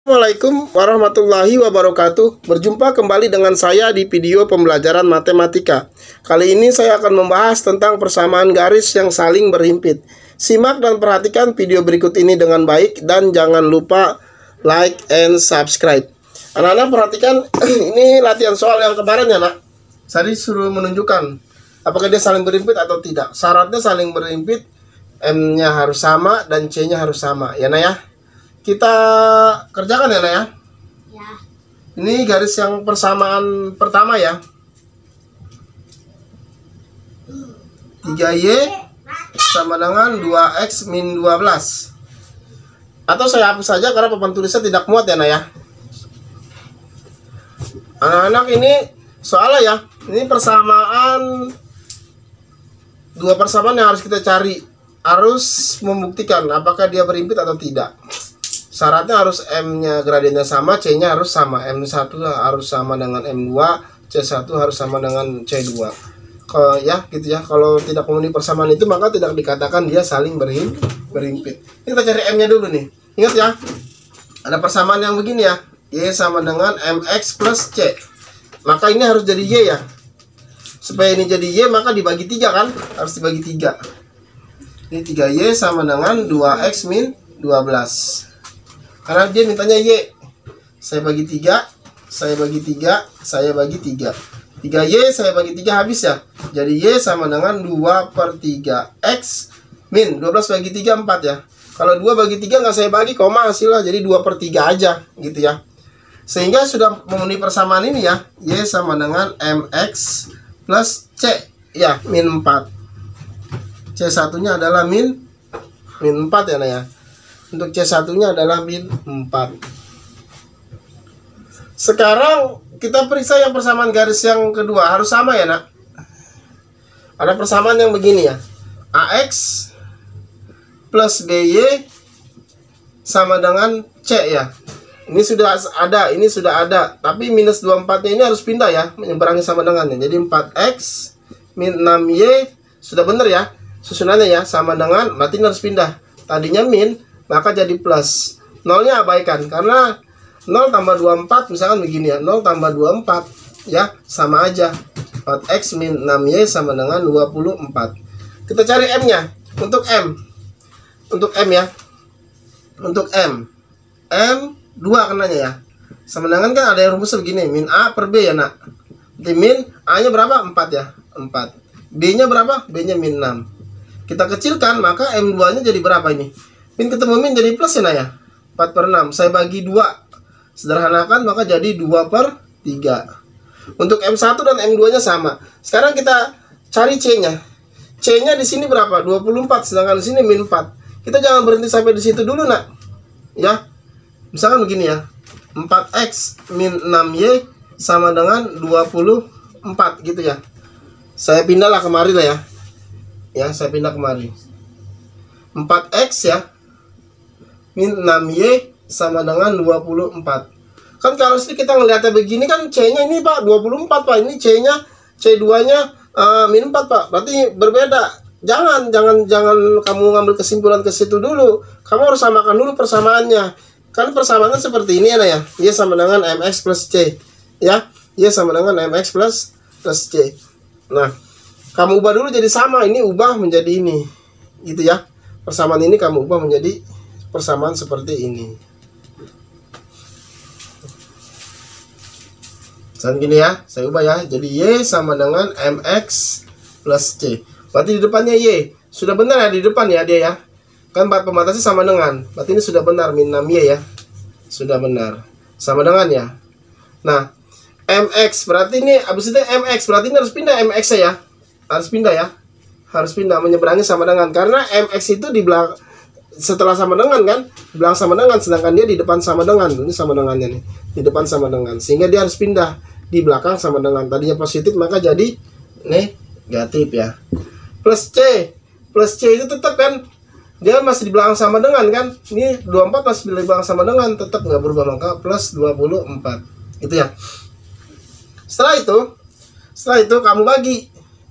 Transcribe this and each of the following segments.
Assalamualaikum warahmatullahi wabarakatuh. Berjumpa kembali dengan saya di video pembelajaran matematika. Kali ini saya akan membahas tentang persamaan garis yang saling berhimpit. Simak dan perhatikan video berikut ini dengan baik dan jangan lupa like and subscribe. Anak-anak perhatikan, ini latihan soal yang kemarin ya nak. Saya disuruh menunjukkan apakah dia saling berhimpit atau tidak. Syaratnya saling berhimpit, M-nya harus sama dan C-nya harus sama. Ya nak ya. Kita kerjakan ya, Nak ya. Ya. Ini garis yang persamaan pertama ya. 3Y sama dengan 2X min 12. Atau saya hapus saja karena papan tulisnya tidak muat ya, Nak ya. Anak-anak ini soalnya ya. Ini persamaan, dua persamaan yang harus kita cari. Harus membuktikan apakah dia berhimpit atau tidak. Syaratnya harus M-nya gradiennya sama, C-nya harus sama. M1 harus sama dengan M2, C1 harus sama dengan C2. Kalau ya gitu ya, kalau tidak memenuhi persamaan itu maka tidak dikatakan dia saling berhimpit. Ini kita cari M-nya dulu nih. Ingat ya, ada persamaan yang begini ya. Y sama dengan MX plus C. Maka ini harus jadi Y ya. Supaya ini jadi Y maka dibagi 3 kan? Harus dibagi 3. Ini 3Y sama dengan 2X min 12. Karena dia mintanya Y. Saya bagi 3, saya bagi 3, saya bagi 3. 3Y saya bagi 3 habis ya. Jadi Y sama dengan 2/3 X min 12 bagi 3 4 ya. Kalau 2 bagi 3 nggak saya bagi, koma hasilnya. Jadi 2/3 aja gitu ya. Sehingga sudah memenuhi persamaan ini ya. Y sama dengan MX plus C ya, min 4. C1 nya adalah min 4 ya nah ya. Untuk C1 nya adalah min 4. Sekarang kita periksa yang persamaan garis yang kedua. Harus sama ya nak. Ada persamaan yang begini ya. AX plus BY sama dengan C ya. Ini sudah ada, ini sudah ada. Tapi minus 24 nya ini harus pindah ya, menyeberangi sama dengannya. Jadi 4X min 6Y sudah benar ya. Susunannya ya, sama dengan, berarti ini harus pindah. Tadinya min, maka jadi plus. Nolnya abaikan karena 0 tambah 24 misalkan begini ya, 0 tambah 24 ya sama aja. 4X min 6Y sama dengan 24. Kita cari M nya. Untuk M, untuk M ya, untuk M 2 kenanya ya, sama dengan kan ada yang rumusnya begini, min A per B ya nak. Jadi min A nya berapa? 4 ya, 4. B nya berapa? B nya min 6. Kita kecilkan maka M2 nya jadi berapa ini? Min ketemu min jadi plus ya nah ya. 4/6. Saya bagi 2. Sederhanakan maka jadi 2/3. Untuk M1 dan M2 nya sama. Sekarang kita cari C-nya. C-nya di sini berapa? 24. Sedangkan di sini min 4. Kita jangan berhenti sampai di situ dulu nak. Ya. Misalkan begini ya. 4X min 6Y sama dengan 24 gitu ya. Saya pindahlah kemari lah ya. Ya, saya pindah kemari. 4X ya min 6Y sama dengan 24. Kan kalau kita ngeliatnya begini kan C-nya ini Pak 24 Pak. Ini C-nya, C2-nya min 4 Pak. Berarti berbeda. Jangan kamu ngambil kesimpulan ke situ dulu. Kamu harus samakan dulu persamaannya. Kan persamaannya seperti ini ya. Y sama dengan MX plus C. Ya, Y sama dengan MX plus C. Nah, kamu ubah dulu jadi sama. Ini ubah menjadi ini. Gitu ya. Persamaan ini kamu ubah menjadi persamaan seperti ini. Misalnya gini ya, saya ubah ya. Jadi Y sama dengan MX plus C. Berarti di depannya Y. Sudah benar ya di depan ya dia ya. Kan pembatasnya sama dengan. Berarti ini sudah benar min 6Y ya. Sudah benar. Sama dengan ya. Nah, MX berarti ini habis itu MX. Berarti ini harus pindah MX ya. Harus pindah ya. Harus pindah menyeberangi sama dengan. Karena MX itu di belakang, setelah sama dengan kan, di belakang sama dengan, sedangkan dia di depan sama dengan. Ini sama dengannya nih, di depan sama dengan, sehingga dia harus pindah di belakang sama dengan. Tadinya positif maka jadi negatif ya. Plus C itu tetap kan, dia masih di belakang sama dengan kan. Ini 24 masih di belakang sama dengan, tetap nggak berubah, maka plus 24 itu ya. Setelah itu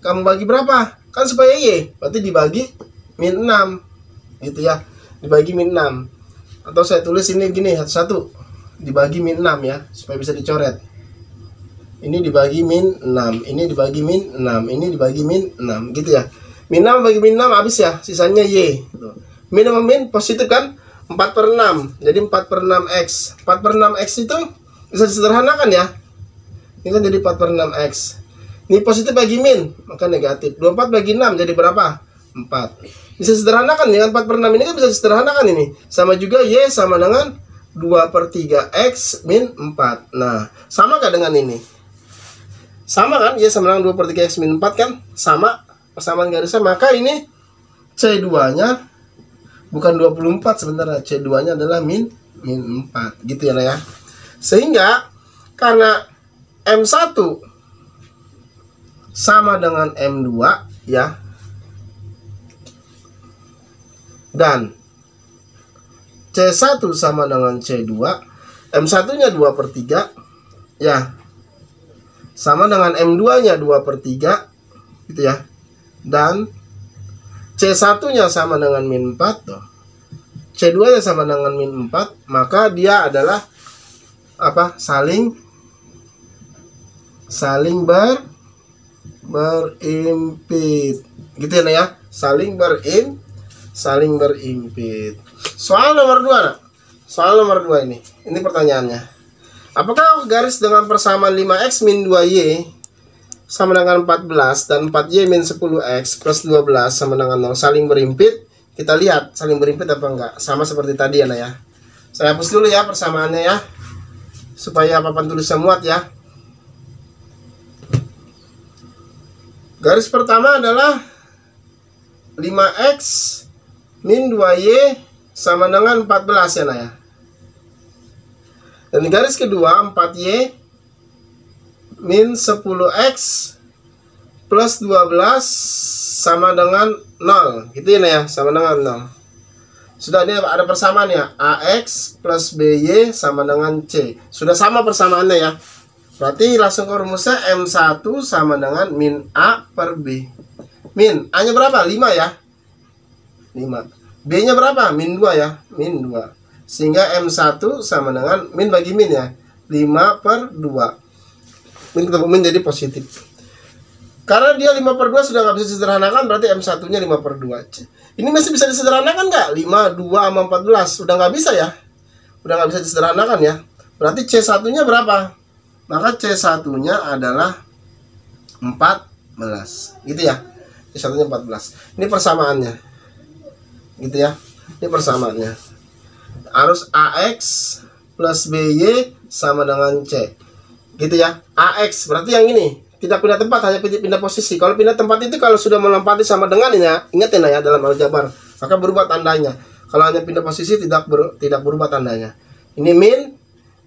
kamu bagi berapa kan supaya Y, berarti dibagi min 6 gitu ya. Dibagi min 6. Atau saya tulis ini gini, 1 dibagi min 6 ya, supaya bisa dicoret. Ini dibagi min 6, ini dibagi min 6, ini dibagi min 6 gitu ya. Min 6 bagi min 6 habis ya, sisanya Y. Min sama min positif kan? 4/6. Jadi 4/6x. 4/6x itu bisa disederhanakan ya. Ini kan jadi 4/6x. Ini positif bagi min, maka negatif. 24 bagi 6 jadi berapa? 4. Bisa sederhanakan dengan 4/6 ini kan bisa disederhanakan ini. Sama juga Y sama dengan 2/3x min 4. Nah, sama gak dengan ini? Sama kan? Y sama dengan 2/3x min 4 kan? Sama. Persamaan garisnya. Maka ini C2-nya bukan 24 sebenarnya. C2-nya adalah min 4. Gitu ya, ya. Sehingga karena M1 sama dengan M2 ya. Dan C1 sama dengan C2, M1-nya 2/3 ya. Sama dengan M2-nya 2/3 gitu ya. Dan C1-nya sama dengan min 4 tuh. C2-nya sama dengan min 4, maka dia adalah apa? Saling berimpit. Gitu ya, saling berimpit. Soal nomor 2, nak. Soal nomor 2 ini. Ini pertanyaannya. Apakah garis dengan persamaan 5x min 2y sama dengan 14 dan 4y min 10x plus 12 sama dengan 0 saling berimpit? Kita lihat saling berimpit apa enggak. Sama seperti tadi ya, nak ya. Saya hapus dulu ya persamaannya ya, supaya papan tulisnya muat ya. Garis pertama adalah 5x min 2y sama dengan 14 ya, nah ya. Dan garis kedua 4y min 10x plus 12 sama dengan 0. Gitu ya, nah ya, sama dengan 0. Sudah, ini ada persamaan ya. AX plus BY sama dengan C. Sudah sama persamaannya ya. Berarti langsung ke rumusnya M1 sama dengan min A per B. Min A nya berapa? 5 ya. 5. B nya berapa? Min 2 ya. Min 2. Sehingga M1 sama dengan min bagi min ya, 5/2. Min ketemu min jadi positif. Karena dia 5/2 sudah nggak bisa disederhanakan, berarti M1 nya 5/2. Ini masih bisa disederhanakan nggak? 5, 2 sama 14. Udah nggak bisa ya. Udah nggak bisa disederhanakan ya. Berarti C1 nya berapa? Maka C1 nya adalah 14. Gitu ya. C1 nya 14. Ini persamaannya. Gitu ya. Ini persamaannya. Harus AX plus BY sama dengan C. Gitu ya. AX berarti yang ini. Tidak pindah tempat, hanya pindah posisi. Kalau pindah tempat itu kalau sudah melempati sama dengan ini ya. Ingat ya dalam aljabar. Maka berubah tandanya. Kalau hanya pindah posisi tidak berubah tandanya. Ini min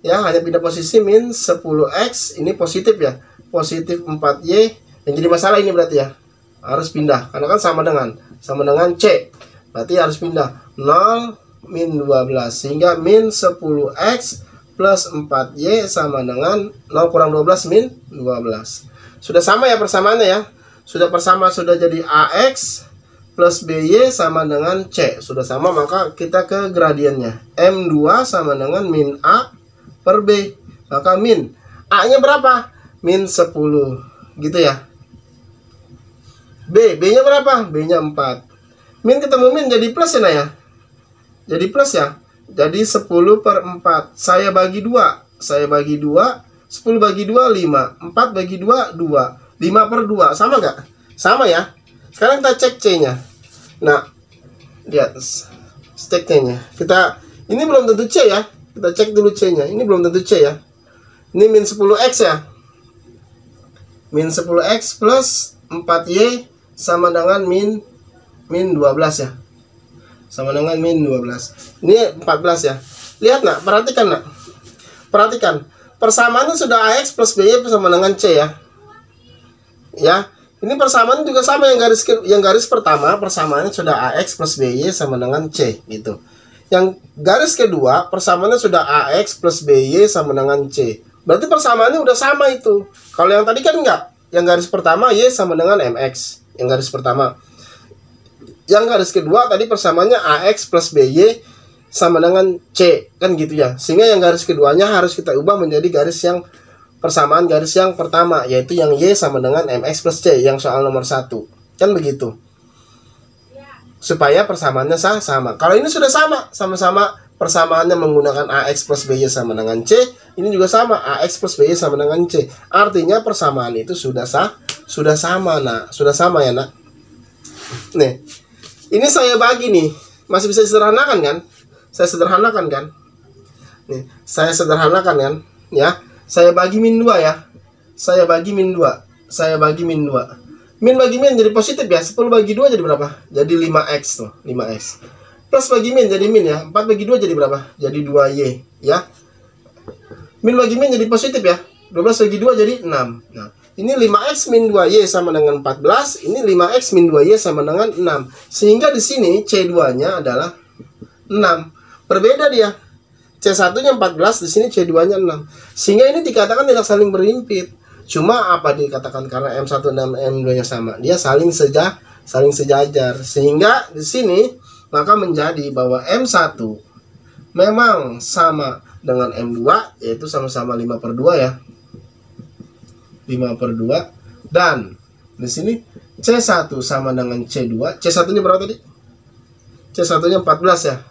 ya, hanya pindah posisi min 10x. Ini positif ya. Positif 4y. Yang jadi masalah ini berarti ya. Harus pindah. Karena kan sama dengan C. Berarti harus pindah. 0 min 12 sehingga min 10x plus 4y sama dengan 0 kurang 12 min 12. Sudah sama ya persamaannya ya. Sudah jadi AX plus BY sama dengan C. Sudah sama, maka kita ke gradiennya. M2 sama dengan min A per B. Maka min A nya berapa? Min 10. Gitu ya. B nya berapa? B nya 4. Min ketemu min jadi plus ya, nah ya. Jadi plus ya. Jadi 10/4. Saya bagi 2. 10 bagi 2 5. 4 bagi 2 2. 5/2. Sama nggak? Sama ya. Sekarang kita cek C-nya. Nah, lihat cek C-nya. Ini belum tentu C ya. Kita cek dulu C-nya. Ini belum tentu C ya. Ini min 10x ya. Min 10x plus 4y sama dengan min 12 ya. Sama dengan min 12. Ini 14 ya. Lihat nak, perhatikan nak. Perhatikan. Persamaannya sudah AX plus BY sama dengan C ya. Ya. Ini persamaan juga sama, yang garis pertama persamaannya sudah AX plus BY sama dengan C gitu. Yang garis kedua persamaannya sudah AX plus BY sama dengan C. Berarti persamaannya udah sama itu. Kalau yang tadi kan enggak. Yang garis pertama Y sama dengan MX. Yang garis pertama. Yang garis kedua tadi persamaannya AX plus BY sama dengan C, kan gitu ya. Sehingga yang garis keduanya harus kita ubah menjadi garis yang persamaan garis yang pertama, yaitu yang Y sama dengan MX plus C, yang soal nomor 1. Kan begitu. Supaya persamaannya sama. Kalau ini sudah sama-sama persamaannya menggunakan AX plus BY sama dengan C, ini juga sama, AX plus BY sama dengan C. Artinya persamaan itu sudah sama, nak. Sudah sama ya, nak. Nih, ini saya bagi nih. Masih bisa disederhanakan kan? Saya sederhanakan kan? Nih, saya sederhanakan kan? Ya, saya bagi min 2 ya. Saya bagi min 2. Saya bagi min 2. Min bagi min jadi positif ya. 10 bagi 2 jadi berapa? Jadi 5x tuh, 5x. Plus bagi min jadi min ya. 4 bagi 2 jadi berapa? Jadi 2y ya. Min bagi min jadi positif ya. 12 bagi 2 jadi 6. Nah, ini 5x min 2y sama dengan 14. Ini 5x min 2y sama dengan 6. Sehingga di sini C2-nya adalah 6. Berbeda dia. C1-nya 14, di sini C2-nya 6. Sehingga ini dikatakan tidak saling berhimpit. Cuma apa dikatakan karena M1 dan M2-nya sama? Dia saling sejajar. Sehingga di sini maka menjadi bahwa M1 memang sama dengan M2, yaitu sama-sama 5/2 ya. 5/2. Dan di sini C1 sama dengan C2. C1-nya berapa tadi? C1-nya 14 ya.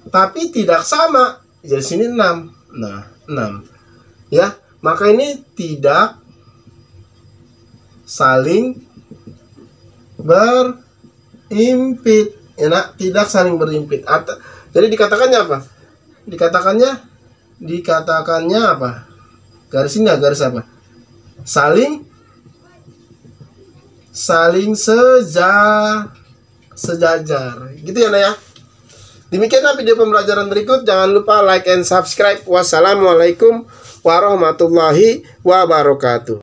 Tapi tidak sama. Jadi sini 6. Nah, 6. Ya, maka ini tidak saling berhimpit. Ya, nak, tidak saling berhimpit. Jadi dikatakannya apa? Dikatakannya apa? Garis ini garis apa? Saling sejajar. Gitu ya, nak ya. Demikianlah video pembelajaran berikut. Jangan lupa like and subscribe. Wassalamualaikum warahmatullahi wabarakatuh.